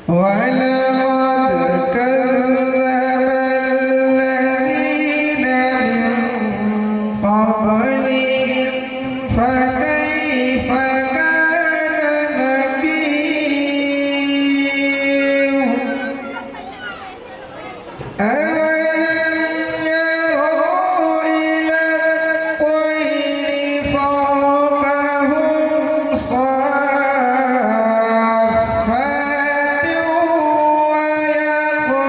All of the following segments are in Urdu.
وَلَقَدْ كَذَّبَ الَّذِينَ مِن قَبْلِهِمْ فَكَيْفَ كَانَ نَكِيرِ أَوَلَمْ يَرَوْا إِلَى الطَّيْرِ فَوْقَهُمْ صَافَّاتٍ وَيَقْبِضْنَ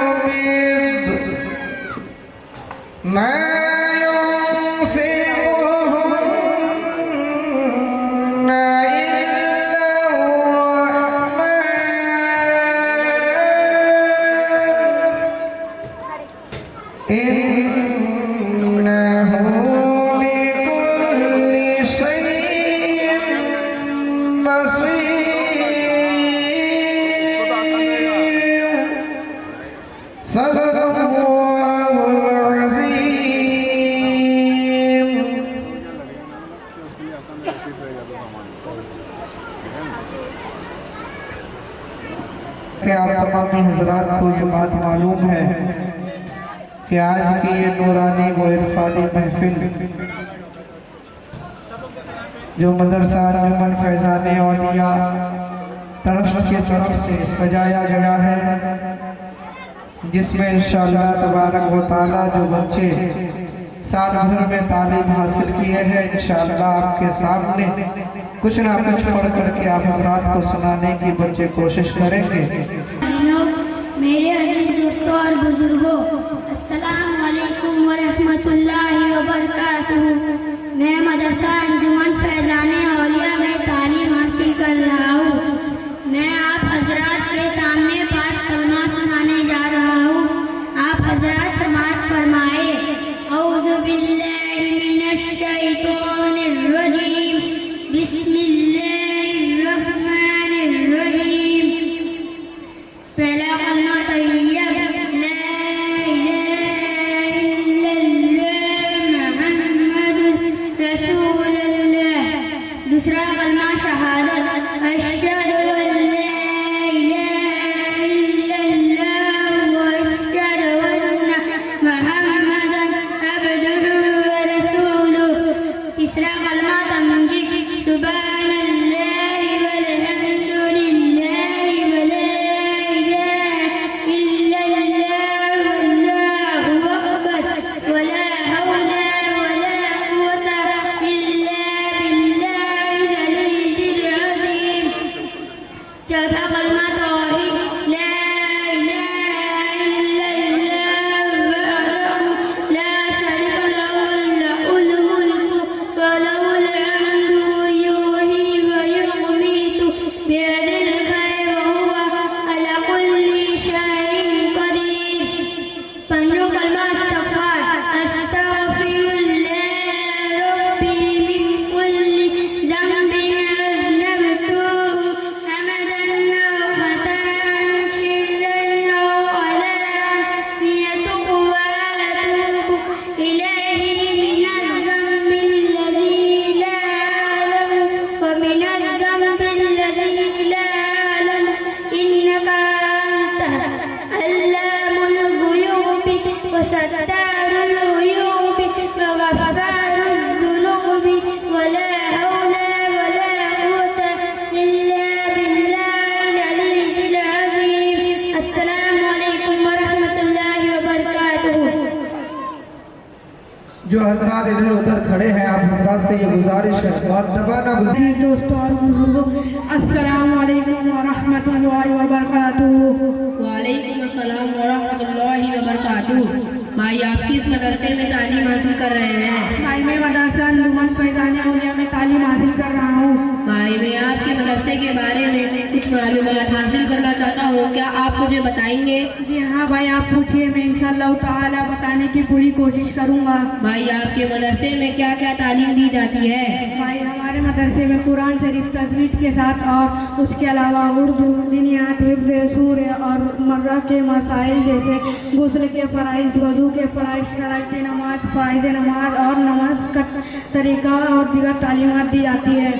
مَا يُمْسِكُهُنَّ إِلَّا الرَّحْمَنُ إِنَّهُ بِكُلِّ شَيْءٍ بَصِيرٌ صدق الله العظيم. کہ آپ تمام حضرات کو یہ بات معلوم ہے کہ آج کی یہ نورانی و عرفانی محفل جو مدرسہ انجمن فیضان اولیاء ٹرسٹ کی طرف سے سجایا گیا ہے، جس میں انشاءاللہ تبارک و تعالی جو بچے سال بھر میں تعلیم حاصل کیے ہیں، انشاءاللہ آپ کے سامنے کچھ نہ کچھ پڑھ کر کے آپ حضرات کو سنانے کی بچے کوشش کریں گے. میرے عزیز دوستوں اور بزرگوں، السلام علیکم ورحمۃ اللہ وبرکاتہ. میں مدرسہ انجمن فیضان اولیاء میں تعلیم حاصل کر رہا ہوں. میں آپ حضرات کے سامنے 5 کلمہ سنانے جا رہا ہوں. آپ حضرات سماعت فرمائے. اعوذ باللہ من الشیطان الرجیم، بسم اللہ الرحمن الرحیم. پہلا کلمہ طیب، لا الہ الا اللہ محمد رسول اللہ. دوسرا کلمہ شہادت، اشہد ان لا الہ الا اللہ واشہد ان محمدا عبدہ ورسولہ. تیسرا کلمہ تمجید، سبحان اللہ والحمد للہ ولا الہ الا اللہ واللہ اکبر ولا حول ولا قوة الا باللہ العلی العظیم. چوتھا کلمہ توحید، لا الہ الا اللہ وحدہ لا شریک لہ لہ الملک وله الحمد یحیی ویمیت بیدہ الخیر وهو علی کل شیء قدیر. پنجواں کلمہ استغفار، استغفر اللہ ربی من کل ذنب اذنبتہ عمدا او خطأ سرا او علانیۃ واتوب الیہ من الذنب الذی لا اعلم ومن الذنب الذی لا اعلم انک انت علام الغیوب وستار العیوب وغفار الذنوب ولا حول ولا قوة الا باللہ العلی العظیم. السلام علیکم ورحمۃ اللہ وبرکاتہ. جو حضرات ادھر ادھر کھڑے ہیں، آپ حضرات سے یہ گزارش ہے معتبہ نہ گزارش. عزیز دوستوں اور بزرگوں، السلام علیکم ورحمۃ اللہ وبرکاتہ. وعلیکم السلام ورحمۃ اللہ وبرکاتہ. بھائی آپ کس مدرسے میں تعلیم حاصل کر رہے ہیں؟ بھائی میں مدرسہ انجمن فیضان اولیاء میں تعلیم حاصل کر رہا ہوں. بھائی میں آپ کے مدرسے کے بارے میں کچھ معلومات حاصل کرنا چاہتا ہوں، کیا آپ مجھے بتائیں گے؟ جی ہاں بھائی، آپ پوچھئے، میں انشاءاللہ تعالی بتانے کی پوری کوشش کروں گا. بھائی آپ کے مدرسے میں کیا کیا تعلیم دی جاتی ہے؟ بھائی ہمارے مدرسے میں قرآن شریف تجوید کے ساتھ اور اس کے علاوہ اردو، دینیات، حفظ سورہ اور مرہ کے مسائل جیسے غسل کے فرائض، وضو کے فرائض، شرائط نماز، فائدہ نماز اور نماز کا طریقہ اور دیگر تعلیمات دی جاتی ہے.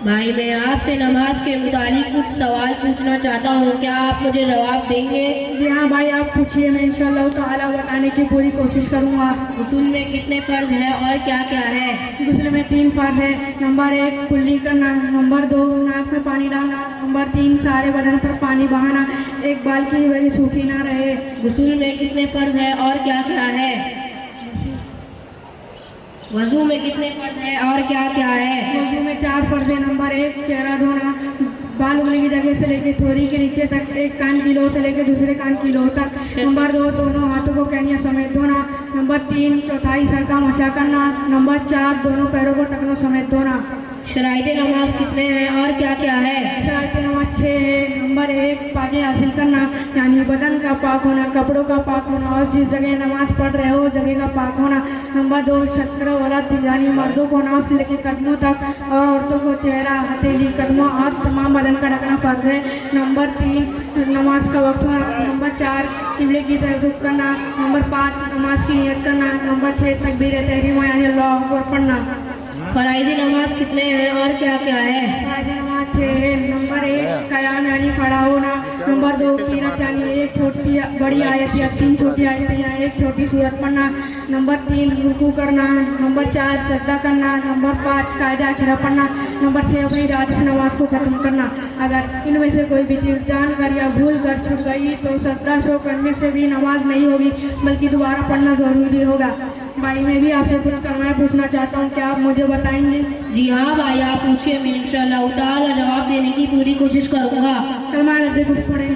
بھائی میں آپ سے نماز کے متعلق کچھ سوال پوچھنا چاہتا ہوں، کیا آپ مجھے جواب دیں گے؟ جی ہاں بھائی آپ پوچھیے، میں انشاءاللہ تعالیٰ بتانے کی پوری کوشش کروں گا۔ غسل میں کتنے فرض ہیں اور کیا کیا ہے؟ غسل میں 3 فرض ہے۔ نمبر 1 کلی کرنا، نمبر 2 ناک میں پانی ڈالنا، نمبر 3 سارے بدن پر پانی بہانا، ایک بال کی وجہ سوکھی نہ رہے۔ غسل میں کتنے فرض ہیں اور کیا کیا ہے؟ وضو میں کتنے فرض ہیں اور کیا کیا ہے؟ وضو میں 4 فرض ہے۔ نمبر 1 چہرہ دھونا، بال اگلی کی جگہ سے لے کے تھوڑی کے نیچے تک، ایک کان کی لو سے لے کے دوسرے کان کی لو تک۔ نمبر 2 دونوں ہاتھوں کو کینیا سمیت دھونا۔ نمبر 3 چوتھائی سر کا مسح کرنا۔ نمبر 4 دونوں پیروں کو ٹکنوں سمیت دھونا۔ شرائط نماز کتنے ہیں اور کیا کیا ہے؟ شرائط نماز 6 ہے۔ نمبر 1 پاکی حاصل کرنا، یعنی بدن کا پاک ہونا، کپڑوں کا پاک ہونا اور جس جگہ نماز پڑھ رہے ہو جگہ کا پاک ہونا۔ نمبر 2 شطر ولد، یعنی مردوں کو ناف سے لے کے قدموں تک اور عورتوں کو چہرہ، ہتھیلی، قدموں اور تمام بدن کا ڈھکنا فرض ہے۔ نمبر 3 نماز کا وقت ہونا۔ نمبر 4 قبلے کی طرف رخ کرنا۔ نمبر 5 نماز کی نیت کرنا۔ نمبر 6 تکبیر تحریمہ یعنی اللہ اکبر پڑھنا۔ فرائض نماز کتنے ہیں اور کیا کیا ہے؟ فرائض نماز 6 ہے۔ نمبر 1 قیام یعنی کھڑا ہونا۔ نمبر 2 قرات یعنی ایک چھوٹی بڑی آیت یا 3 چھوٹی آیتیں یا ایک چھوٹی سورت پڑھنا۔ نمبر 3 رکوع کرنا۔ نمبر 4 سجدہ کرنا۔ نمبر 5 قاعدہ اخیرہ پڑھنا۔ نمبر 6 اپنی رات سے نماز کو ختم کرنا۔ اگر ان میں سے کوئی بھی چیز جان کر یا بھول کر چھوٹ گئی تو سجدہ شو کرنے سے بھی نماز نہیں ہوگی بلکہ دوبارہ پڑھنا ضروری ہوگا۔ بھائی میں بھی آپ سے کچھ کلمہ پوچھنا چاہتا ہوں، کیا آپ مجھے بتائیں گے؟ جی ہاں بھائی آپ پوچھئے، میں انشاءاللہ تعالی جواب دینے کی پوری کوشش کروں گا۔ کلمہ رد کچھ پڑھیں۔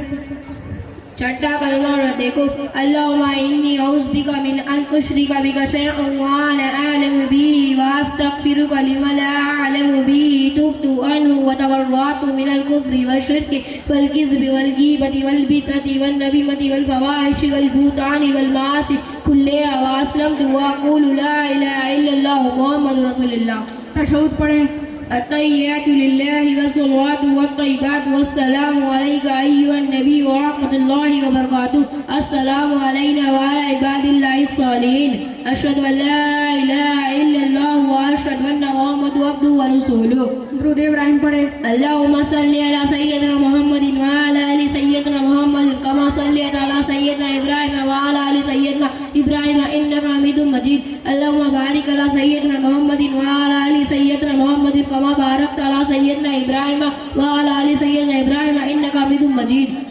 چھٹا کلمہ رد کفر، اللہم انی اعوذ بک من ان اشرک بک شیئا وانا اعلم به واستغفرک لما لا اعلم به، تبت عنه وتبرأت من الكفر والشرك والكذب والغیبۃ والبدعۃ والنمیمۃ والفواحش والبہتان والمعاصی كلها واسلمت واقول لا الہ الا اللہ محمد رسول اللہ۔ تشہد پڑھیں۔ التحیات للہ والصلوات والطیبات والسلام علیک ایھا النبی ورحمۃ اللہ وبرکاتہ، السلام علینا وعلی عباد اللہ الصالحین، اشہد ان لا الہ الا اللہ واشہد ان محمد عبدہ ورسولہ۔ درود ابراہیم پڑھیں۔ اللہم صلی علی سیدنا محمد وعلی آل سیدنا محمد کما صلیت علی سیدنا ابراہیم وعلی آل سیدنا ابراہیم انک حمید مجید، اللہم بارک علی سیدنا محمد وعلی آل سیدنا محمد کما بارکت علی سیدنا ابراہیم وعلی آل سیدنا ابراہیم انک حمید مجید۔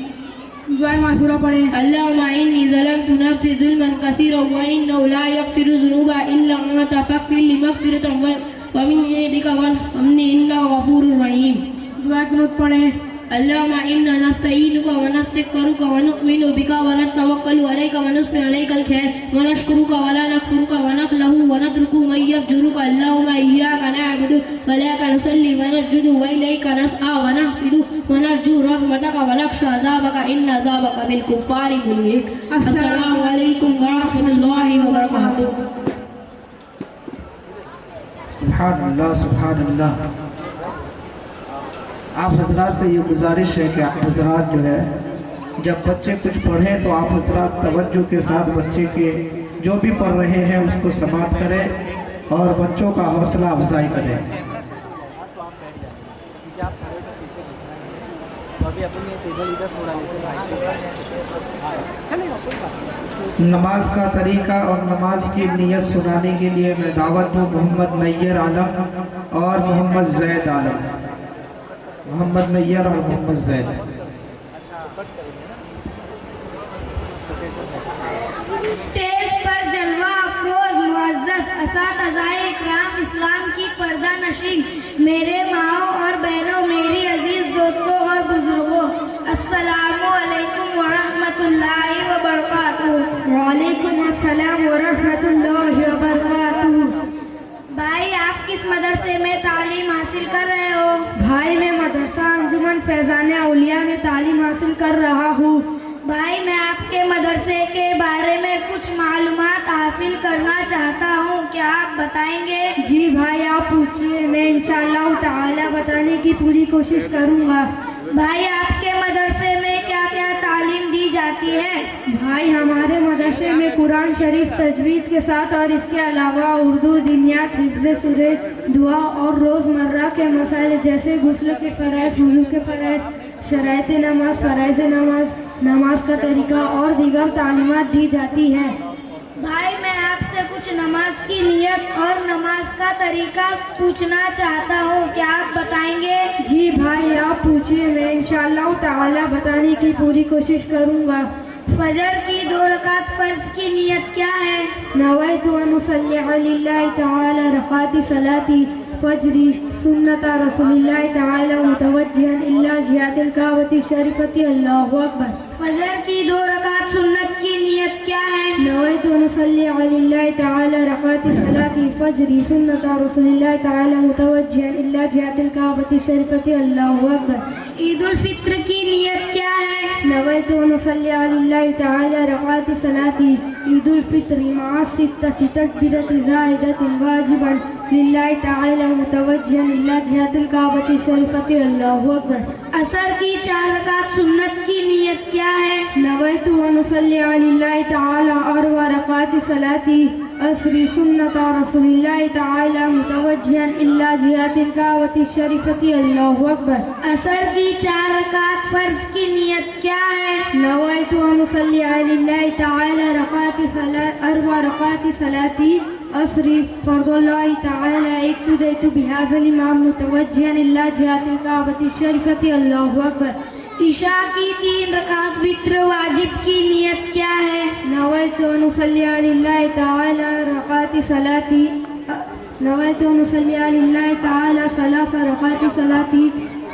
دعائے معذورہ پڑھیں۔ اللہم انی ظلمت نفسی ظلما کثیرا وانہ لا یغفر الذنوب الا انت فاغفر لی مغفرۃ ومن عندک وارحمنی انک غفور رحیم۔ دعائے قنوت پڑھیں۔ اللہم انا نستعینک ونستغفرک ونؤمن بک ونتوکل علیک ونثنی علیک الخیر ونشکرک ولا نکفرک ونخلع ونترک من یفجرک، اللہم ایاک نعبد وإلیک نصلی ونسجد وإلیک نسعی ونحفظ ونرجو رحمتک ونخشی عذابک ان عذابک بالکفار ملحق۔ السلام علیکم ورحمۃ اللہ وبرکاتہ۔ سبحان اللہ سبحان اللہ۔ آپ حضرات سے یہ گزارش ہے کہ آپ حضرات جو ہے جب بچے کچھ پڑھیں تو آپ حضرات توجہ کے ساتھ بچے کے جو بھی پڑھ رہے ہیں اس کو سماعت کریں اور بچوں کا حوصلہ افزائی کریں۔ نماز کا طریقہ اور نماز کی نیت سنانے کے لیے میں دعوت دوں محمد نیر عالم اور محمد زید عالم، محمد نیر اور محمد زید۔ اسٹیج پر جلوہ افروز معزز اساتذہ اکرام، اسلام کی پردہ نشین، میرے ماؤں اور بہنوں، میری عزیز دوستوں اور بزرگوں، السلام علیکم ورحمۃ اللہ وبرکاتہ۔ وعلیکم السلام ورحمۃ اللہ وبرکاتہ۔ بھائی آپ کس مدرسے میں تعلیم حاصل کر رہے ہو؟ بھائی میں مدرسہ انجمن فیضان اولیاء میں تعلیم حاصل کر رہا ہوں۔ بھائی میں آپ کے مدرسے کے بارے میں کچھ معلومات حاصل کرنا چاہتا ہوں، کیا آپ بتائیں گے؟ جی بھائی آپ پوچھئے، میں انشاءاللہ تعالی بتانے کی پوری کوشش کروں گا۔ بھائی آپ کے مدرسے میں کیا کیا تعلیم دی جاتی ہے؟ بھائی ہمارے مدرسے میں قرآن شریف تجوید کے ساتھ اور اس کے علاوہ اردو، دینیات، حفظ سورہ دعا اور روزمرہ کے مسائل جیسے غسل کے فرائض، وضو کے فرائض، شرائط نماز، فرائض نماز، نماز کا طریقہ اور دیگر تعلیمات دی جاتی ہے۔ بھائی میں آپ سے کچھ نماز کی نیت اور نماز کا طریقہ پوچھنا چاہتا ہوں، کیا آپ بتائیں گے؟ جی بھائی آپ پوچھیے، میں انشاءاللہ تعالی بتانے کی پوری کوشش کروں گا۔ فجر کی 2 رکعت فرض کی نیت کیا ہے؟ نویت ان اصلی علی اللہ تعالی رکعت صلاۃ فجر سنت رسول اللہ تعالی متوجہا الی جہت الکعبۃ الشریفۃ، اللہ اکبر۔ فجر کی 2 رکعت سنت کی نیت کیا ہے؟ نویت ان اصلی علی اللہ تعالی رکعت صلاۃ فجر سنت رسول اللہ تعالی متوجہا الی جہت الکعبۃ الشریفۃ، اللہ اکبر۔ عید الفطر کی نیت کیا ہے؟ نویت ان اصلی علی اللہ تعالی رکعت صلاۃ عید الفطر مع 6 تکبیرۃ زائدۃ واجبا للہ تعالی متوجہا الی جہت الکعبۃ الشریفۃ، اللہ اکبر۔ عصر کی 4 رکعت سنت کی نیت کیا ہے؟ نویت ان اصلی علی اللہ تعالی اربع رکعت صلاۃ عصر سنت رسول اللہ تعالی متوجہا الی جہت الکعبۃ الشریفۃ، اللہ اکبر۔ عصر کی 4 رکعت فرض کی نیت کیا ہے؟ نویت ان اصلی علی اللہ تعالی اربع رکعت صلاۃ عصر فرض اللہ تعالی اقتدیت بهذا الامام متوجہا الی جہت الکعبۃ الشریفۃ، اللہ اکبر۔ عشاء کی 3 رکعت وتر واجب کی نیت کیا ہے؟ نویت ان اصلی علی اللہ تعالی رکعت صلاۃ نویت ان اصلی علی اللہ تعالی 3 رکعت صلاۃ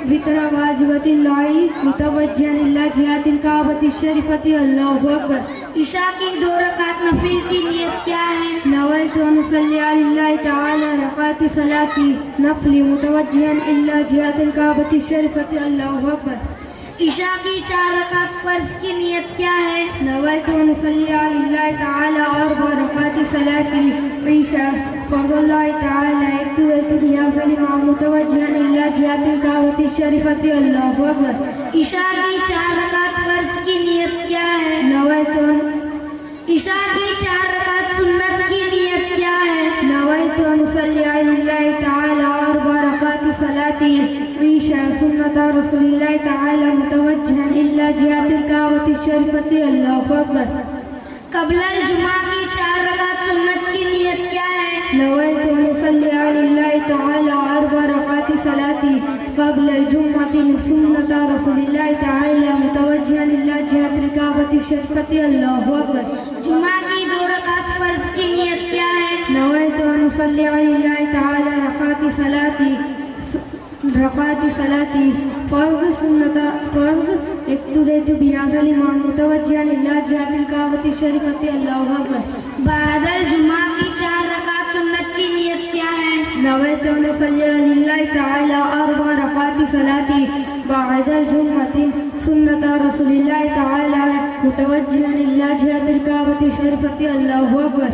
وتر واجبۃ اللہ متوجہا الی جہت الکعبۃ الشریفۃ، اللہ اکبر۔ عشاء کی 2 رکعت نفل کی نیت کیا ہے؟ نویت ان اصلی علی اللہ تعالی رکعت صلاۃ نفل متوجہا الی جہت الکعبۃ الشریفۃ، اللہ اکبر۔ عشاء کی 4 رکعت فرض کی نیت کیا ہے؟ نویت ان اصلی علی اللہ تعالی اربع رکعت صلاۃ عشاء فرض اللہ تعالی اقتدیت بهذا الامام متوجہا الی جہت الکعبۃ الشریفۃ، اللہ اکبر۔ عشاء کی 4 رکعت فرض کی نیت کیا ہے؟ نویت ان عشاء کی 4 رکعت سنت کی نیت کیا ہے؟ نویت ان اصلی علی اللہ تعالی اربع رکعت صلاۃ عشاء سنت رسول اللہ تعالی متوجہا الی جہت الکعبۃ الشریفۃ، اللہ اکبر۔ قبل الجمعہ کی 4 رکعت سنت کی نیت کیا ہے؟ نویت ان اصلی علی اللہ تعالی اربع رکعت صلاۃ قبل الجمعۃ سنت رسول اللہ تعالی متوجہا الی جہت الکعبۃ الشریفۃ، اللہ اکبر۔ جمعہ کی 2 رکعت فرض کی نیت کیا ہے؟ نویت ان اصلی علی اللہ تعالی رکعت صلاۃ فرض سنت فرض اقتدیت بهذا الامام متوجہا الی جہت الکعبۃ الشریفۃ، اللہ اکبر۔ بعد الجمعہ کی 4 رکعت سنت کی نیت کیا ہے؟ نویت ان اصلی علی اللہ تعالی اربع رکعت صلاۃ بعد الجمعۃ سنت رسول اللہ تعالی متوجہا الی جہت الکعبۃ الشریفۃ، اللہ اکبر۔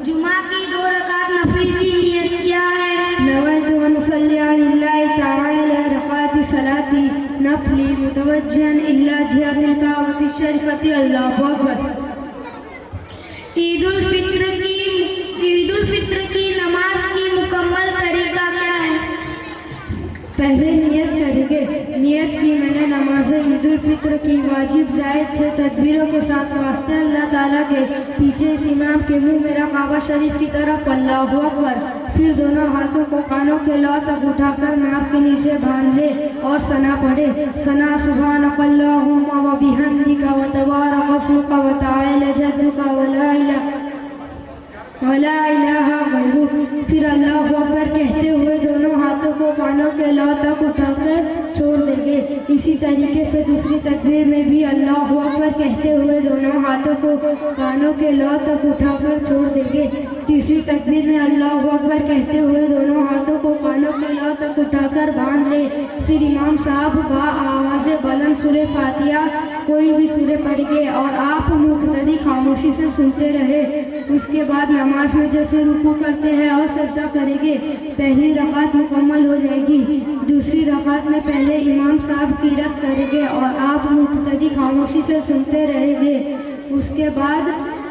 جمعہ کی 2 رکعت نفل کی نیت کیا ہے؟ نویت ان اصلی علی اللہ تعالی رکعت صلاۃ نفل متوجہا الی جہت الکعبۃ الشریفۃ، اللہ اکبر۔ عید الفطر کی نماز کی مکمل طریقہ کیا ہے؟ پہلے نیت کریں گے۔ نیت کی میں نے نماز عید الفطر کی واجب زائد 6 تکبیروں کے ساتھ واسطے اللہ تعالیٰ کے پیچھے اس امام کے منہ میں کعبہ شریف کی طرف، اللہ اکبر۔ پھر دونوں ہاتھوں کو کانوں کے لو تک اٹھا کر ناف کے نیچے باندھ لے اور ثنا پڑھے۔ ثنا سبحانک اللہم و بحمدک و تبارک اسمک و تعالی جدک ولا الہ غیرک۔ پھر اللہ اکبر کہتے ہوئے دونوں ہاتھوں کو کانوں کے لو تک اٹھا کر چھوڑ دیں گے۔ اسی طریقے سے دوسری تکبیر میں بھی اللہ اکبر کہتے ہوئے دونوں ہاتھوں کو کانوں کے لو تک اٹھا کر چھوڑ دیں گے۔ تیسری تکبیر میں اللہ اکبر کہتے ہوئے دونوں ہاتھوں کو کانوں کے لو تک اٹھا کر باندھ لے۔ پھر امام صاحب با آواز بلند سورہ فاتحہ کوئی بھی سورہ پڑھ گے اور آپ مقتدی خاموشی سے سنتے رہے۔ اس کے بعد نماز میں جیسے رکوع کرتے ہیں اور سجدہ کریں گے، پہلی رکعت مکمل ہو جائے گی۔ دوسری رکعت میں پہلے امام صاحب قرات کریں گے اور آپ مقتدی خاموشی سے سنتے رہیں گے۔ اس کے بعد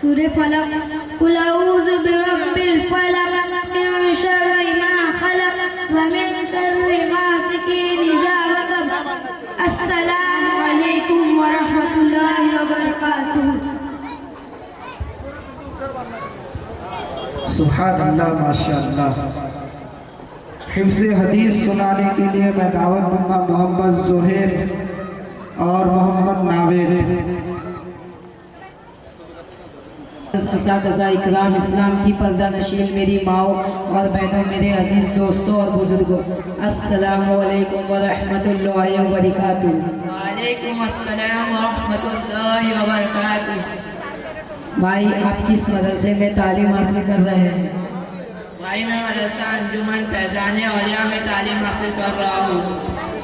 سورہ فلق قل اعوذ برب الفلق من شر ما خلق ومن شر غاسق اذا وقب. السلام علیکم ورحمۃ اللہ وبرکاتہ. سبحان اللہ ماشاء اللہ. حفظ حدیث سنانے کے لیے میں دعوت دوں گا محمد زہیر اور محمد ناوید. اساتذہ اکرام، اسلام کی پردہ نشین میری ماؤں اور بہنوں، میرے عزیز دوستوں اور بزرگوں، السلام علیکم ورحمۃ اللہ وبرکاتہ. وعلیکم السلام ورحمۃ اللہ وبرکاتہ. بھائی آپ کس مدرسے میں تعلیم حاصل کر رہے ہیں؟ بھائی میں مدرسہ انجمن فیضان اولیاء میں تعلیم حاصل کر رہا ہوں.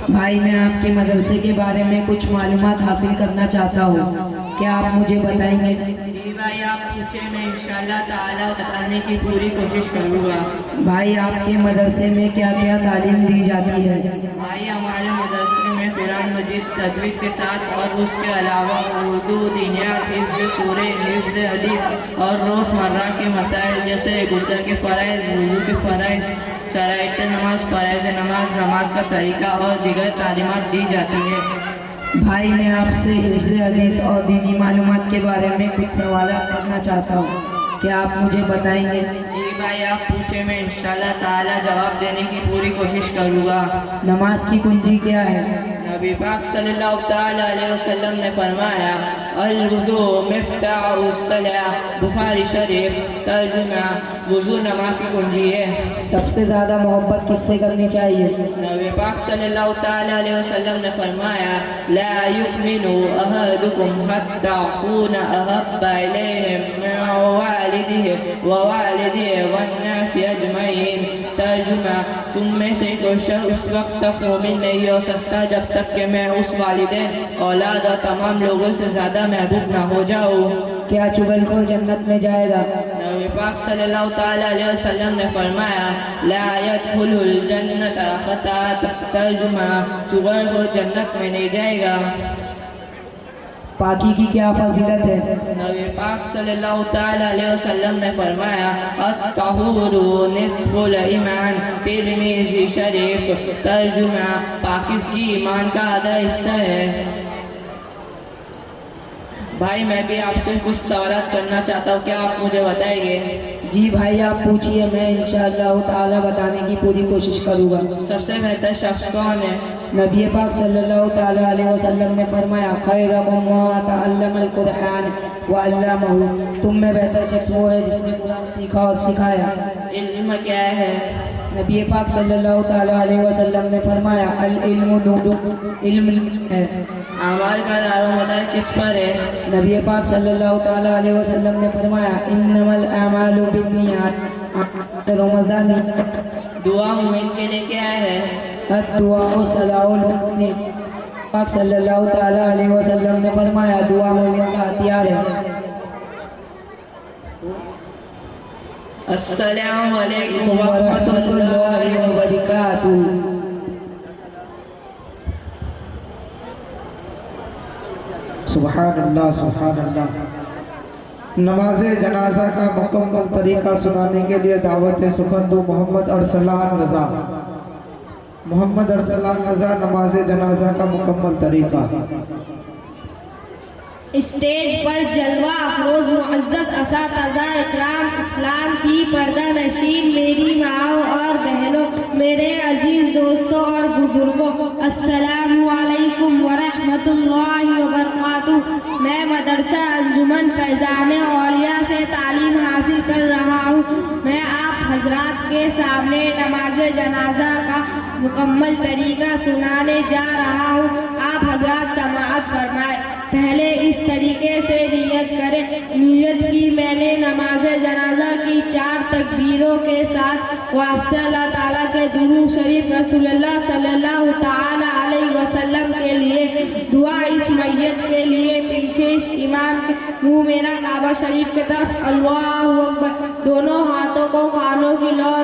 بھائی میں آپ کے مدرسے کے بارے میں کچھ معلومات حاصل کرنا چاہتا ہوں، کیا آپ مجھے بتائیں گے؟ جی بھائی آپ پوچھیں، میں انشاءاللہ تعالیٰ بتانے کی پوری کوشش کروں گا. بھائی آپ کے مدرسے میں کیا کیا تعلیم دی جاتی ہے؟ بھائی ہمارے مدرسے میں قرآن مجید تجوید کے ساتھ اور اس کے علاوہ اردو، دینیات، حفظ سورہ، حفظ حدیث اور روزمرہ کے مسائل جیسے غسل کے فرائض، وضو کے فرائض، شرائط نماز، فرائض نماز، نماز کا طریقہ اور دیگر تعلیمات دی جاتی ہے. بھائی میں آپ سے حفظ حدیث اور دینی معلومات کے بارے میں کچھ سوالات کرنا چاہتا ہوں، کیا آپ مجھے بتائیں گے؟ جی بھائی آپ پوچھیں، میں انشاءاللہ تعالیٰ جواب دینے کی پوری کوشش کروں گا. نماز کی کنجی کیا ہے؟ نبی پاک صلی اللہ تعالیٰ علیہ وسلم نے فرمایا الوضو مفتاح الصلاۃ، بخاری شریف. ترجمہ وضو نماز کی کنجی ہے. سب سے زیادہ محبت کس سے کرنی چاہیے؟ نبی پاک صلی اللہ تعالیٰ علیہ وسلم نے فرمایا لا یؤمن احدکم حتی اکون احب الیہ من والدہ ووالدہ والناس اجمعین. ترجمہ تم میں سے کوئی شخص اس وقت تک مومن نہیں ہو سکتا جب تک کہ میں اس والدین، اولاد اور تمام لوگوں سے زیادہ محبوب نہ ہو جاؤں. کیا چغل کو جنت میں جائے گا؟ نبی پاک صلی اللہ تعالیٰ علیہ وسلم نے فرمایا لا يدخل الجنت خطاط. ترجمہ چغل کو جنت میں نہیں جائے گا. پاکی کی کیا فضیلت ہے؟ نبی پاک صلی اللہ تعالیٰ علیہ وسلم نے فرمایا الطہور نصف الایمان. ترمذی شریف. ترجمہ پاکیزگی ایمان کا آدھا حصہ ہے. بھائی میں بھی آپ سے کچھ سوالات کرنا چاہتا ہوں، کیا آپ مجھے بتائیں گے؟ جی بھائی آپ پوچھئے، میں انشاءاللہ تعالی بتانے کی پوری کوشش کروں گا. سب سے بہتر شخص کون ہے؟ نبی پاک صلی اللہ تعالی علیہ وسلم نے فرمایا خیرکم من تعلم القرآن وعلمہ. تم میں بہتر شخص وہ ہے جس نے قرآن سیکھا اور سکھایا. علم کیا ہے؟ نبی پاک صلی اللہ تعالی علیہ وسلم نے فرمایا العلم نور. علم ہے. اعمال کا دار و مدار کس پر ہے؟ نبی پاک صلی اللہ تعالی علیہ وسلم نے فرمایا انما الاعمال بالنیات. رمضان دعا مومن کے لیے کیا ہے؟ الدعاء صلاح المؤمن. پاک صلی اللہ تعالی علیہ وسلم نے فرمایا دعا مومن کا ہتھیار ہے. السلام علیکم ورحمۃ اللہ وبرکاتہ. سبحان اللہ سبحان اللہ. نماز جنازہ کا مکمل طریقہ سنانے کے لیے دعوت سخندو محمد ارسلان رضا. محمد ارسلان رضا نماز جنازہ کا مکمل طریقہ. اسٹیج پر جلوہ افروز معزز اساتذہ اکرام، اسلام کی پردہ نشین میری ماؤں اور بہنوں، میرے عزیز دوستوں اور بزرگوں، السلام علیکم ورحمۃ اللہ وبرکاتہ. میں مدرسہ انجمن فیضان اولیاء سے تعلیم حاصل کر رہا ہوں. میں آپ حضرات کے سامنے نماز جنازہ کا مکمل طریقہ سنانے جا رہا ہوں. آپ حضرات سماعت فرمائیں. پہلے اس طریقے سے نیت کریں. نیت کی میں نے نماز جنازہ کی 4 تکبیروں کے ساتھ واسطہ اللہ تعالیٰ کے درود شریف رسول اللہ صلی اللہ تعالیٰ علیہ وسلم کے لیے دعا. اس میت کے لیے پیچھے اس امام کے منہ میرا کعبہ شریف کی طرف اللہ اکبر. دونوں ہاتھوں کو کانوں کی لو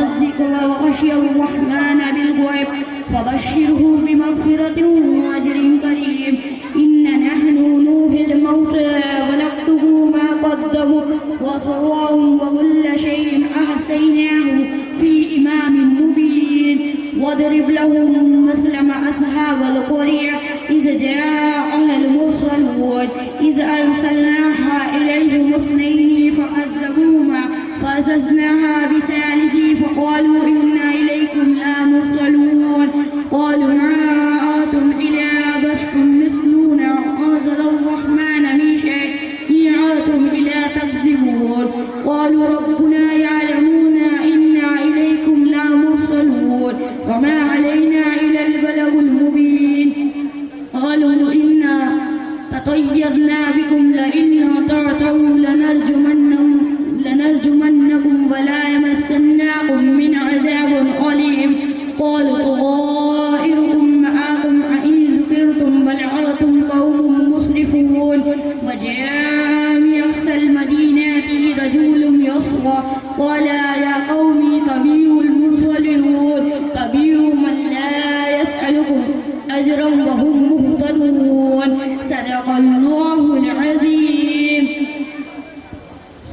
الذِّكْرَ وخشي الرحمن بالغيب فبشره بمغفرة وأجر كريم। إنا نحن نحيي الموتى ونكتب ما قدموا وآثارهم وكل شيء أحصيناه في إمام مبين. واضرب لهم مثل أصحاب القرية إذ جاءها المرسلون إذ أرسلناها إليهم اثنين فكذبوهما فعززناها بثالث فقالوا إنا إليكم لمرسلون. قالوا ما أنتم إلا بشر مثلنا أنزل الرحمن من شيء إن أنتم إلا تكذبون. قالوا ربنا يعلمون إنا إليكم لمرسلون وما علينا إلا البلاغ المبين. قالوا إنا تطيرنا بكم لئن أطعتم لنرجمنكم ولا يمسنكم من عذاب أليم. قالوا طائركم معكم أئن ذكرتم بل أنتم قوم مسرفون. وجاء من أقصى المدينة رجل يسعى قال يا قوم اتبعوا المرسلون اتبعوا من لا يسألكم أجرا وهم مهتدون. صدق الله العظيم.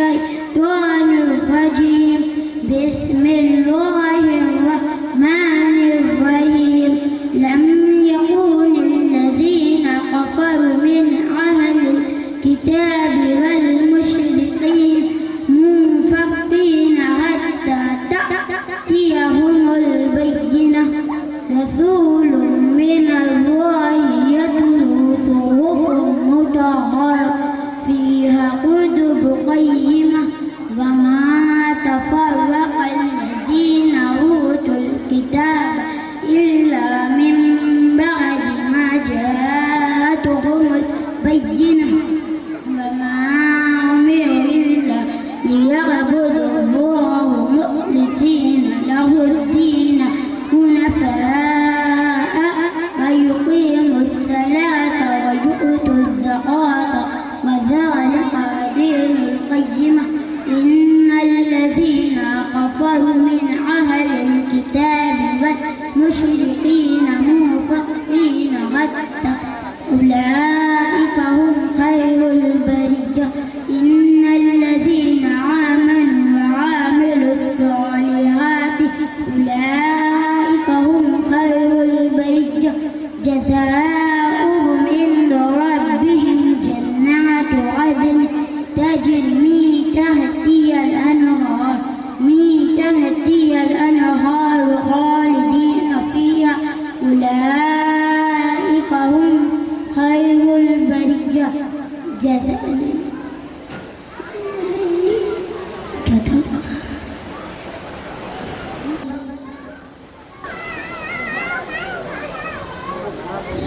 الشيطان الرجيم بسم الله الرحمن الرحيم لم يكن الذين كفروا من أهل الكتاب والمشركين منفكين حتى تأتيهم البينة رسول من الله يتلو صحفا مطهرة فيها كتب قيمة وما تفرق الذين أوتوا الكتاب إلا من بعد ما جاءتهم البينة وما أمروا إلا ليعبدوا الله مخلصين له الدين حنفاء ويقيموا الصلاة ويؤتوا الزكاة وذلك دين القيمة إن الذين كفروا من أهل الكتاب والمشركين منفكين حتى أولئك هم خير البرية إن الذين آمنوا وعملوا الصالحات أولئك هم خير البرية جزاؤهم عند ربهم جنات عدن تجري تحتها الأنهار خالدين فيها أولئك هم خير البرية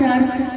4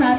7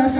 10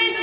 1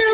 2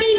3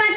5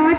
8,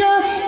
2,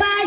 5,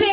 6,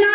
9,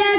10,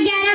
11,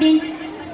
3,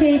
6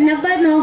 9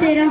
13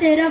13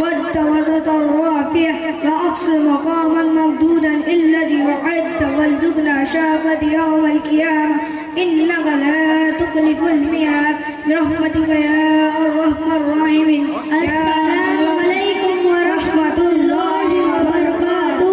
والدرجة الرافعة وأقصى مقاما ممدودا الذي وعدت وارزقنا شافة يوم القيامة إنك لا تخلف الميعاد برحمتك يا أرحم الراحمين. السلام عليكم ورحمة الله وبركاته.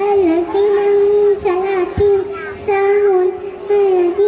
الذين من صلاتهم ساهون الذين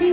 3,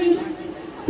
3,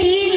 3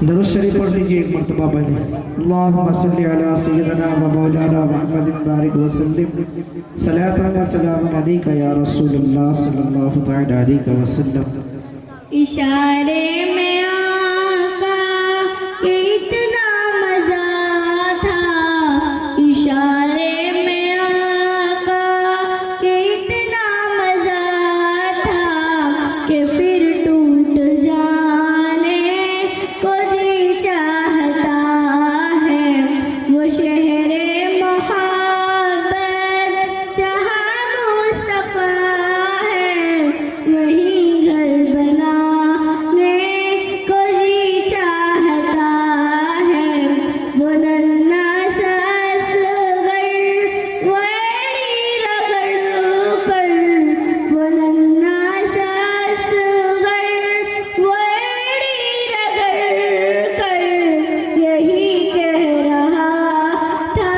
درود شریف پڑھ لیجئے ایک مرتبہ پڑھیں. اللہم صلی علی سیدنا و مولانا محمد بارک وسلم صلاۃ و سلام علیک یا رسول اللہ صلی اللہ تعالی علیہ وسلم. اشارے میں آقا کہ اتنا مزہ تھا، اشارے میں آقا کہ اتنا مزہ تھا کہ پھر ٹوٹ جانے کو جی چاہتا ہے. وہ شہر محبت جہاں مصطفیٰ ہے، وہیں گھر بنانے کو جی چاہتا ہے. وہ ننھا سا اصغر وہ ایڑی رگڑ کر، وہ ننھا سا اصغر وہ ایڑی رگڑ کر یہی کہہ رہا تھا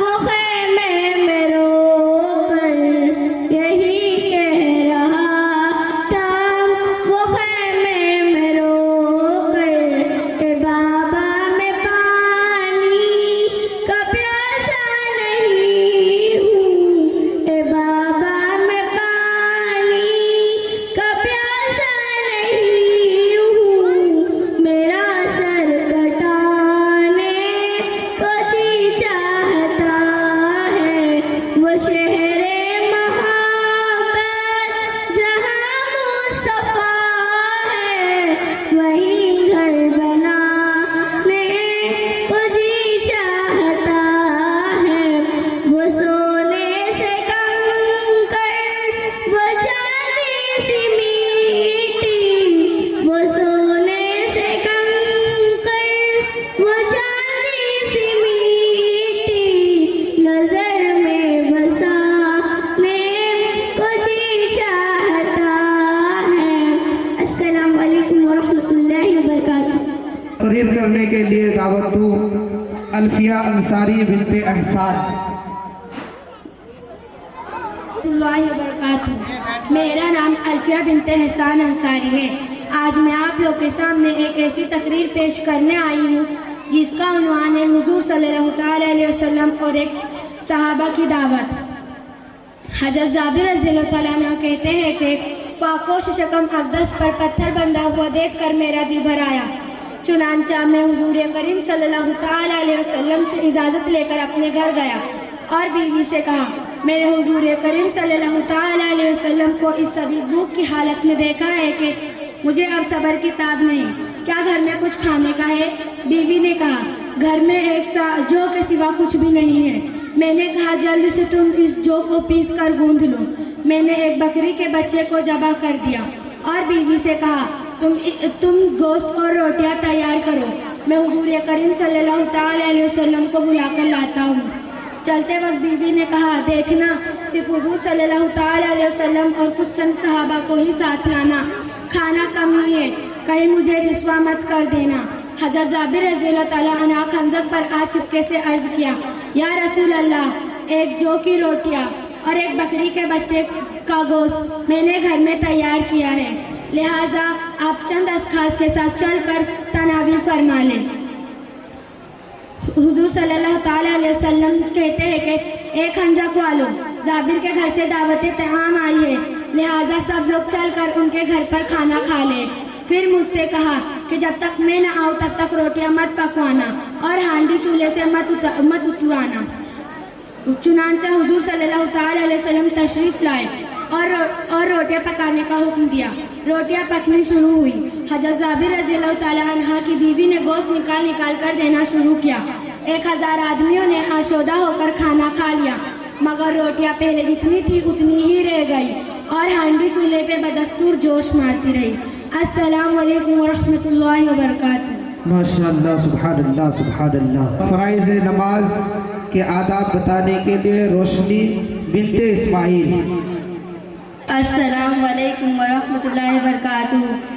وہ خیمے میں رو کر، یہی کہہ رہا تھا وہ خیمے میں رو کر. اے بابا میں پانی کا پیاسا نہیں ہوں، اے بابا میں پانی کا پیاسا نہیں ہوں، میرا سر کٹانے کو جی چاہتا ہے. وہ شہر محبت جہاں مصطفیٰ ہے، وہیں گھر بنانے کو جی چاہتا ہے. وہ سونے سے کنکر وہ چاندی سی میٹھی، وہ سونے سے کنکر وہ چاندی سی میٹھی، نظر میں بسانے کو جی چاہتا ہے. السلام علیکم ورحمۃ اللہ وبرکاتہ. تقریر کرنے کے لیے دعوت دو الفیہ انصاری بنت احسان. اللہ وبرکاتہ. میرا نام الفیہ بنت احسان انصاری ہے. آج میں آپ لوگ کے سامنے ایک ایسی تقریر پیش کرنے آئی ہوں جس کا عنوان ہے حضور صلی اللہ تعالی علیہ وسلم اور ایک صحابہ کی دعوت. حضرت جابر رضی اللہ تعالیٰ عنہ کہتے ہیں کہ فاقوش شکم اقدس پر پتھر بندھا ہوا دیکھ کر میرا دل بھر آیا. چنانچہ میں حضور کریم صلی اللہ تعالی علیہ وسلم سے اجازت لے کر اپنے گھر گیا اور بیوی سے کہا میرے حضور کریم صلی اللہ تعالی علیہ وسلم کو اس شدید بھوک کی حالت میں دیکھا ہے کہ مجھے اب صبر کی تاب نہیں، کیا گھر میں کچھ کھانے کا ہے؟ بیوی نے کہا گھر میں ایک سا جو کے سوا کچھ بھی نہیں ہے. میں نے کہا جلد سے تم اس جو کو پیس کر گوندھ لو. میں نے ایک بکری کے بچے کو ذبح کر دیا اور بیوی سے کہا تم گوشت اور روٹیاں تیار کرو، میں حضور کریم صلی اللہ تعالی علیہ وسلم کو بلا کر لاتا ہوں. چلتے وقت بیوی نے کہا دیکھنا صرف حضور صلی اللہ تعالی علیہ وسلم اور کچھ چند صحابہ کو ہی ساتھ لانا، کھانا کم ہی ہے، کہیں مجھے رسوا مت کر دینا. حضرت جابر رضی اللہ تعالیٰ عنہ خندق پر آ چپکے سے عرض کیا یا رسول اللہ، ایک جو کی روٹیاں اور ایک بکری کے بچے کا گوشت میں نے گھر میں تیار کیا ہے، لہٰذا آپ چند اشخاص کے ساتھ چل کر تناول فرما لیں. حضور صلی اللہ تعالیٰ علیہ وسلم کہتے ہیں کہ ایک خندق والوں، جابر کے گھر سے دعوت طعام آئی ہے، لہٰذا سب لوگ چل کر ان کے گھر پر کھانا کھا لیں. پھر مجھ سے کہا کہ جب تک میں نہ آؤں تب تک روٹیاں مت پکوانا اور ہانڈی چولہے سے مت اترانا. چنانچہ حضور صلی اللہ تعالی علیہ وسلم تشریف لائے اور روٹیاں پکانے کا حکم دیا. روٹیاں پکنی شروع ہوئی. حضرت جابر رضی اللہ تعالیٰ عنہ کی بیوی نے گوشت نکال کر دینا شروع کیا. 1000 آدمیوں نے آشودہ ہو کر کھانا کھا لیا، مگر روٹیاں پہلے جتنی تھی اتنی ہی رہ گئی اور ہانڈی چولہے پہ بدستور جوش مارتی رہی. السلام علیکم ورحمۃ اللہ وبرکاتہ. ماشاءاللہ، سبحان اللہ، سبحان اللہ. فرائض نماز کے آداب بتانے کے لیے روشنی بنت اسماعیل. السلام علیکم ورحمۃ اللہ وبرکاتہ.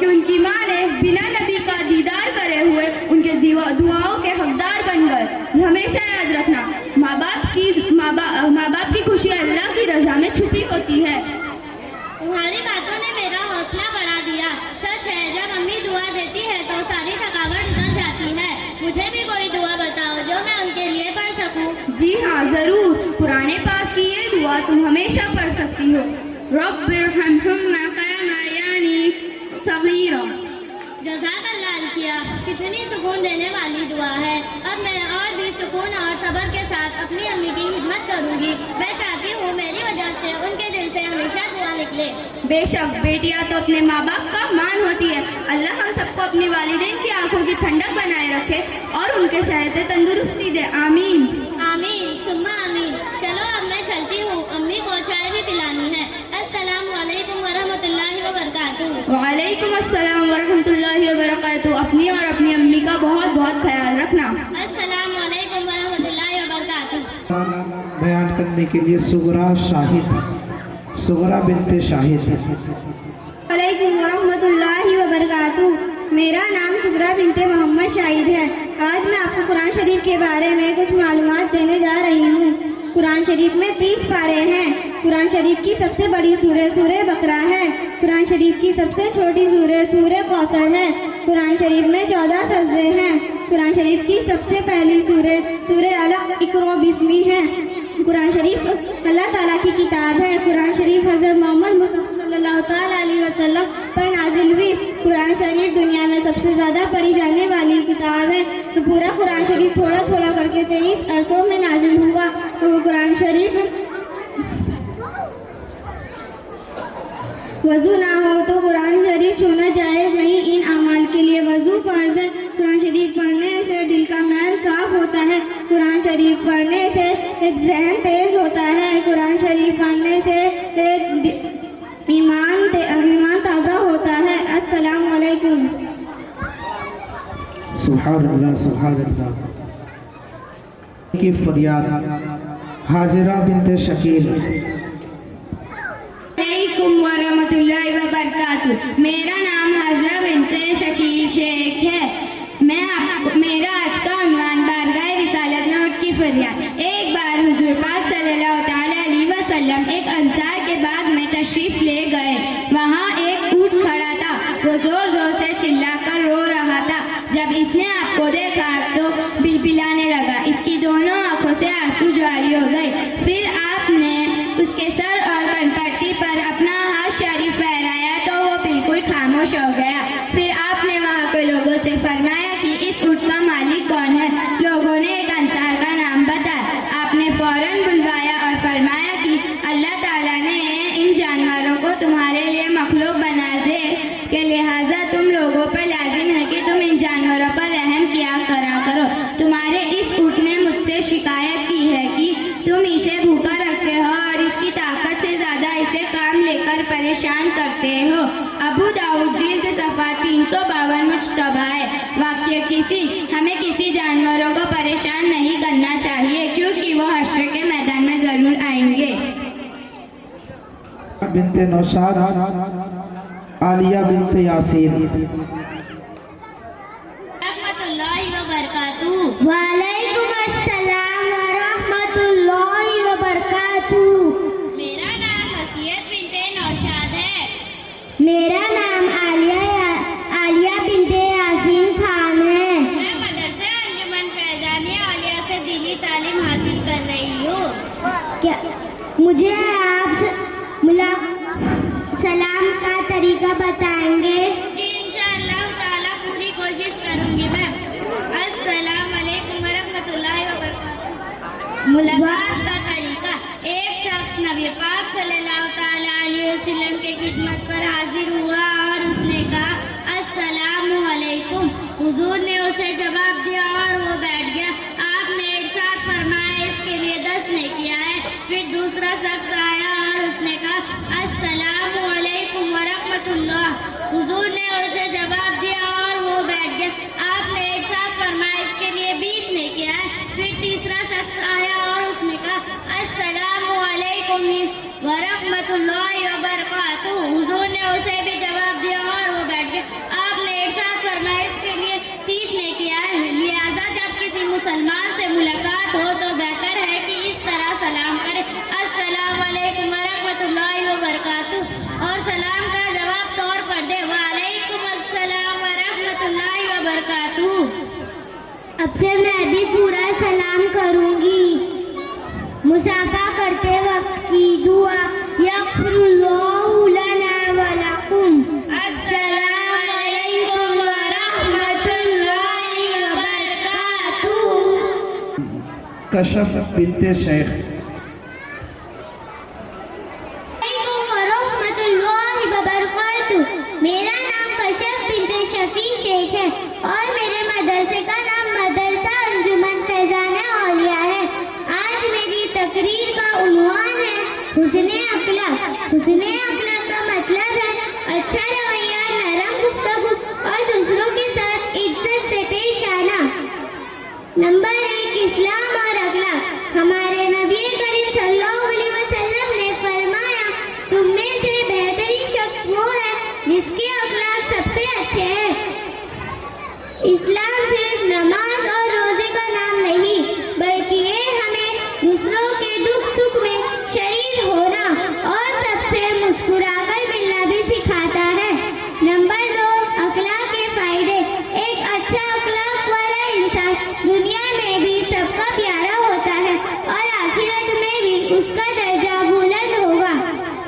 کہ ان کی ماں نے بنا نبی کا دیدار کرے ہوئے ان کے دعاؤں کے حقدار بن گئے. ہمیشہ یاد رکھنا ماں باپ کی خوشی اللہ کی رضا میں چھپی ہوتی ہے. تمہاری باتوں نے میرا حوصلہ بڑھا دیا. سچ ہے جب امی دعا دیتی ہے تو ساری تھکاوٹ اتر جاتی ہے. مجھے بھی کوئی دعا بتاؤ جو میں ان کے لیے پڑھ سکوں. جی ہاں ضرور. قرآن پاک کی یہ دعا تم ہمیشہ پڑھ سکتی ہو. رب ارحمہما کما ربیانی صغیرا. جزاک اللہ الفیہ. کتنی سکون دینے والی دعا ہے. اب میں اور بھی سکون اور صبر کے ساتھ اپنی امی کی خدمت کروں گی. میں چاہتی ہوں میری وجہ سے ان کے دل سے ہمیشہ دعا نکلے. بے شک بیٹیاں تو اپنے ماں باپ کا مان ہوتی ہے. اللہ ہم سب کو اپنی والدین کی آنکھوں کی ٹھنڈک بنائے رکھے اور ان کے صحت تندرستی دے. آمین آمین ثم آمین. چلو اب میں چلتی ہوں. امی کو چائے بھی پلانی ہے. السلام علیکم ورحمۃ اللہ وبرکاتہ. وعلیکم السلام ورحمۃ اللہ وبرکاتہ. اپنی اور اپنی امی کا بہت بہت خیال رکھنا. السلام علیکم ورحمۃ اللہ وبرکاتہ. بیان کرنے کے لیے سغرا بنت شاہد. علیکم ورحمۃ اللہ وبرکاتہ. میرا نام سغرا بنت محمد شاہد ہے. آج میں آپ کو قرآن شریف کے بارے میں کچھ معلومات دینے جا رہی ہوں. قرآن شریف میں 30 پارے ہیں. قرآن شریف کی سب سے بڑی سورہ بقرہ ہے. قرآن شریف کی سب سے چھوٹی سورہ کوثر ہے. قرآن شریف میں 14 سجدے ہیں. قرآن شریف کی سب سے پہلی سورہ علق اقرأ بسمی ہے. قرآن شریف اللہ تعالیٰ کی کتاب ہے. قرآن شریف حضرت محمد مصطفیٰ صلی اللہ تعالیٰ علیہ وسلم پر نازل ہوئی. قرآن شریف دنیا میں سب سے زیادہ پڑھی جانے والی کتاب ہے. پورا قرآن شریف تھوڑا تھوڑا کر کے 23 عرصوں میں نازل ہوا. قرآن شریف وضو نہ ہو تو قرآن شریف چھونا جائز نہیں. ان اعمال کے لیے وضو فرض ہے. قرآن شریف پڑھنے سے دل کا میل صاف ہوتا ہے. قرآن شریف پڑھنے سے ذہن تیز ہوتا ہے. قرآن شریف پڑھنے سے ایمان تازہ ہوتا ہے. السلام علیکم. سبحان اللہ کی فریاد. حاضرہ بنت شکیل. علیکم ورحمۃ اللہ وبرکاتہ. میرا نام حاضرہ بنت شکیل شیخ ہے. میرا آج کا عنوان بارگاہ رسالت میں اٹھ کی فریاد. ایک بار حضور پاک صلی اللہ تعالیٰ علیہ وسلم ایک انصار کے باغ میں تشریف لے گئے. وہاں ایک اونٹ کھڑا تھا. وہ زور زور سے چلا کر رو رہا تھا. جب اس نے آپ کو دیکھا تو بلبلانے لگا. اس کی دونوں آنکھوں سے آنسو جاری ہو گئے. پھر آپ نے اس کے سر اور کن پٹی پر اپنا ہاتھ شریف پھیرایا تو وہ بالکل خاموش ہو گیا. پھر آپ نے وہاں کے لوگوں سے فرمایا کہ اس اونٹ کا مالک کون ہے. لوگوں نے ایک انصار کا نام بتایا. آپ نے فوراً بلوایا اور فرمایا کہ اللہ تعالیٰ نے ان جانوروں کو تمہارے لیے مخلوق بنا دے کہ لہٰذا تم لوگوں پر لازم ہے کہ تم ان جانوروں پر رحم کیا کرا کرو. تمہارے اس اونٹ نے مجھ سے شکایت کی ہے کہ تم اسے بھوکا رکھتے ہو اور اس کی طاقت سے زیادہ اسے کام لے کر پریشان کرتے ہو. ابو داؤد جلد صفحہ 352 مجتبہ ہے. واقعہ ہمیں کسی جانوروں کو پریشان نہیں کرنا چاہیے کیونکہ وہ حشر کے میدان میں ضرور آئیں گے. بنت نوشاد. عالیہ بنت یاسین. رحمۃ اللہ وبرکاتہ. وعلیکم السلام ورحمۃ اللہ وبرکاتہ. میرا نام وسیعت بنت نوشاد ہے. میرا نام عالیہ بنت یاسین خان ہے. میں مدرسہ انجمن فیضانیہ عالیہ سے دینی تعلیم حاصل کر رہی ہوں. مجھے آپ سلام کا طریقہ بتائیں گے؟ جی انشاءاللہ تعالیٰ پوری کوشش کروں گی میں. السلام علیکم ورحمۃ اللہ وبرکاتہ. ملاقات کا طریقہ. ایک شخص نبی پاک صلی اللہ تعالیٰ علیہ وسلم کے خدمت پر حاضر ہوا اور اس نے کہا السلام علیکم. حضور نے اسے جواب دیا اور وہ بیٹھ گیا. آپ نے ارشاد فرمایا اس کے لیے 10 نیکیاں ہیں. پھر دوسرا شخص آیا اور اس نے کہا السلام علیکم ورحمۃ اللہ. حضور نے اسے جواب دیا اور وہ بیٹھ گیا. آپ نے ارشاد فرمایا اس کے لیے 20 نیکیاں ہیں. پھر تیسرا شخص آیا اور اس نے کہا السلام علیکم ورحمۃ اللہ وبرکاتہ. حضور نے اسے بھی جواب دیا اور وہ بیٹھ گیا. آپ نے ارشاد فرمایا اس کے لیے 30 نے کیا ہے، لہذا جب کسی مسلمان سے ملاقات ہو تو بہتر ہے کہ اس طرح سلام کرے، السلام علیکم ورحمۃ اللہ وبرکاتہ، اور سلام کا جواب طور پر دے، وعلیکم السلام ورحمۃ اللہ وبرکاتہ۔ اب سے میں بھی پورا سلام کروں گی۔ مسافہ کرتے وقت کی دعا، یغفر اللہ لنا ولکم، السلام علیکم ورحمۃ اللہ وبرکاتہ۔ کشف بنت شیخ۔ ورحمۃ اللہ وبرکاتہ، میرا نام کشف بنت شفیع شیخ ہے اور میرے مدرسے کا نام مدرسہ انجمن فیضان اولیاء ہے۔ آج میری تقریر کا عنوان ہے حسن اخلاق۔ حسن اخلاق کا مطلب ہے اچھا رویہ، نرم گفتگو اور دوسروں کے ساتھ عزت سے پیش آنا۔ نمبر 1، اسلام اور اخلاق۔ ہمارے نبی کریم صلی اللہ علیہ وسلم نے فرمایا، تم میں سے بہترین شخص وہ ہے جس کے اخلاق سب سے اچھے ہیں۔ اسلام صرف نماز اور روزے کا نام نہیں، بلکہ یہ ہمیں دوسروں کے دکھ سکھ میں شریک ہونا اور سب سے مسکرا کر ملنا بھی سکھاتا ہے۔ نمبر 2، اخلاق کے فائدے۔ ایک اچھا اخلاق والا انسان دنیا میں بھی سب کا پیارا ہوتا ہے اور آخرت میں بھی اس کا درجہ بلند ہوگا۔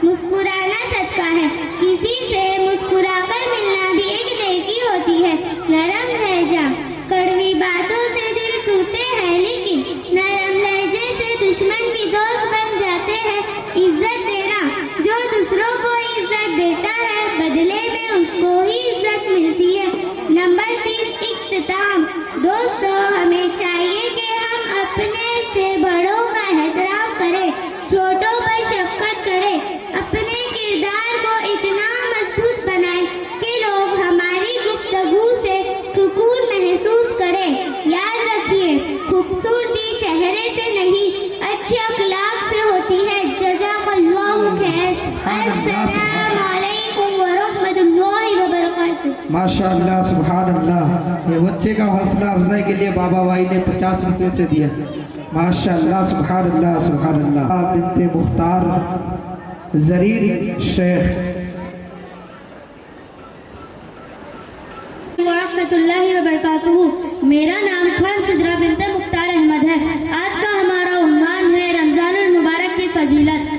مسکرانا صدقہ ہے، کسی سے مسکرا کر ملنا بھی ایک نیکی ہوتی ہے۔ نرم لہجہ، کڑوی باتوں سے دل ٹوٹتے ہیں لیکن نرم لہجے سے دشمن بھی دوست بن جاتے ہیں۔ عزت دینا، جو دوسروں کو عزت دیتا ہے بدلے میں اس کو ہی عزت ملتی ہے۔ نمبر 3، اختتام۔ دوستو، ہمیں چاہیے کہ ہم اپنے سے بڑوں کا احترام کریں، چھوٹوں پر شفقت کریں، اپنے کردار کو اتنا مضبوط بنائیں کہ لوگ ہماری گفتگو سے سکون محسوس کریں۔ یاد رکھیے، خوبصورتی چہرے سے نہیں، اچھے اخلاق سے ہوتی ہے۔ جزاک اللہ خیر۔ السلام علیکم ورحمۃ اللہ وبرکاتہ۔ ماشاء اللہ، سبحان اللہ۔ یہ بچے کا حوصلہ افزائی کے لیے بابا بھائی نے 50 روپے سے دیا۔ ماشاء اللہ، سبحان اللہ، سبحان اللہ۔ بنت مختار زریر شیخ۔ ورحمۃ اللہ وبرکاتہ، میرا نام خان صدرہ بنت مختار احمد ہے۔ آج کا ہمارا عنوان ہے رمضان المبارک کی فضیلت۔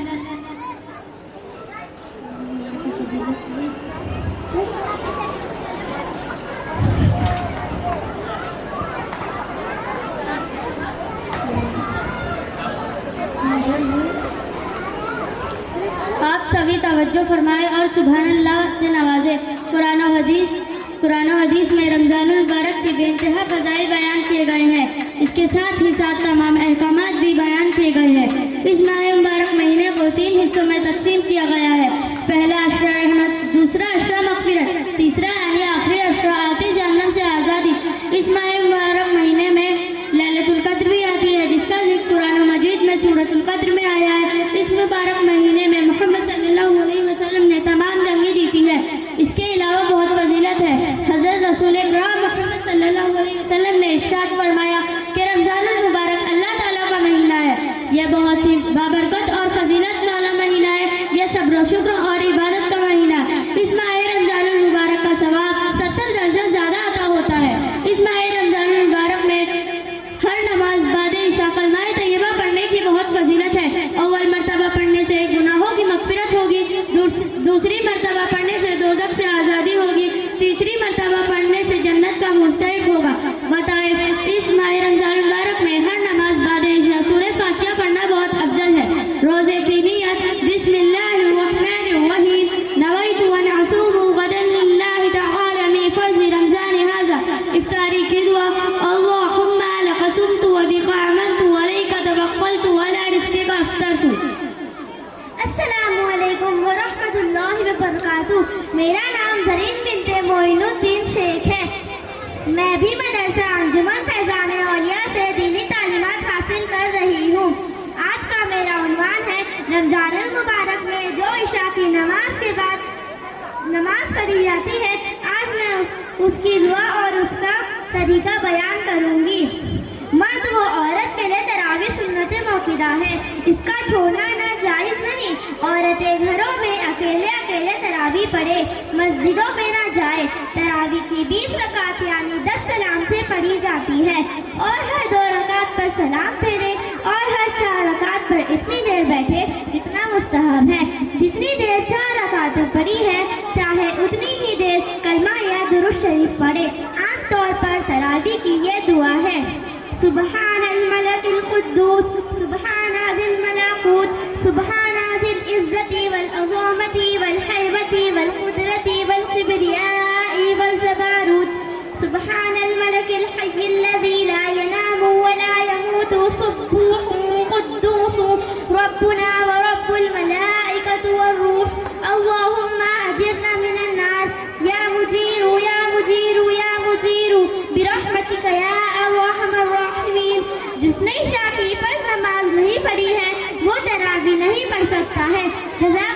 آپ سبھی توجہ فرمائے اور سبحان اللہ سے نوازے۔ قرآن و حدیث میں رمضان المبارک کے بے انتہا فضائل بیان کیے گئے ہیں، اس کے ساتھ ہی ساتھ تمام احکامات بھی بیان کیے گئے ہیں۔ اس ماہ مبارک مہینے کو 3 حصوں میں تقسیم کیا گیا ہے۔ پہلا عشرہ رحمت، دوسرا عشرہ مغفرت، تیسرا یعنی آخری عشرہ آتش جہنم سے آزادی۔ اس ماہ مبارک مہینے میں لیلۃ القدر بھی آتی ہے، جس کا ذکر قرآن مجید میں سورۃ القدر میں آیا ہے۔ اس مبارک مہینے میں محمد صلی اللہ علیہ وسلم نے تمام جنگیں جیتی ہے۔ اس کے علاوہ بہت فضیلت ہے۔ حضرت رسول اکرم محمد صلی اللہ علیہ وسلم نے ارشاد فرمایا کہ رمضان المبارک اللہ تعالیٰ کا مہینہ ہے، یہ بہت ہی بابرکت اور فضیلت والا مہینہ ہے، یہ صبر و شکر اور عبادت کا مہینہ ہے۔ اس ماہ رمضان المبارک کا ثواب 70 درجہ زیادہ عطا ہوتا ہے۔ اس ماہ رمضان المبارک میں ہر نماز بعد عشاء کلمہ طیبہ پڑھنے کی بہت فضیلت ہے۔ اول مرتبہ پڑھنے سے گناہوں کی مغفرت ہوگی، دوسری مرتبہ پڑھنے سے دوزخ سے آزادی ہوگی، تیسری مرتبہ پڑھنے سے جنت کا مستحق ہوگا۔ وطائف، اس ماہ رمضان المبارک میں ہر نماز بعد عشاء سورہ فاتحہ پڑھنا بہت افضل ہے۔ روزے کی نیت، بسم اللہ الرحمن الرحیم، نویت ان اصوم غدا للہ تعالی من فرض رمضان ھذا۔ افطاری کی دعا، اللہم لک صمت وبک آمنت وعلیک توکلت وعلی رزقک افطرت۔ السلام علیکم ورحمۃ اللہ وبرکاتہ، میرا نام زرین بنت معین الدین شیخ ہے۔ میں بھی مدرسہ انجمن فیضان اولیاء سے دینی تعلیمات حاصل کر رہی ہوں۔ آج کا میرا عنوان ہے رمضان المبارک میں جو عشاء کی نماز کے بعد نماز پڑھی جاتی ہے۔ آج اس کی دعا اور اس کا طریقہ بیان کروں گی۔ مرد و عورت کے لیے تراویح سنت موقدہ ہے، اس کا چھوڑنا ناجائز نہیں۔ عورتیں گھروں میں اکیلے اکیلے تراویح پڑھے، مسجدوں میں نہ جائے۔ تراویح کی 20 رکعت یعنی 10 سلام سے پڑھی جاتی ہے، اور ہر 2 رکعت پر سلام پھیرے، اور ہر 4 رکعت پر اتنی دیر بیٹھے جتنا مستحب ہے۔ جتنی دیر 4 رکعت پڑھی ہے چاہے اتنی ہی دیر کلمہ یا درود شریف پڑھے۔ عام طور پر تراویح کی یہ دعا ہے: سبحان الملک القدوس، سبحان ذی الملکوت، سبحان ذی العزت والعظمت والحیبت والقدرت والکبریاء والجبروت، سبحان الملک الحی الذی لا ینام ولا یموت، سبوح قدوس ربنا ورب الملائکۃ والروح، اللہم اجرنا من النار، یا مجیر یا مجیر یا مجیر برحمتک یا ارحم الراحمین۔ جس نے عشاء کی فرض نماز نہیں پڑھی ہے وہ تراویح نہیں پڑھ سکتا ہے۔ جزاک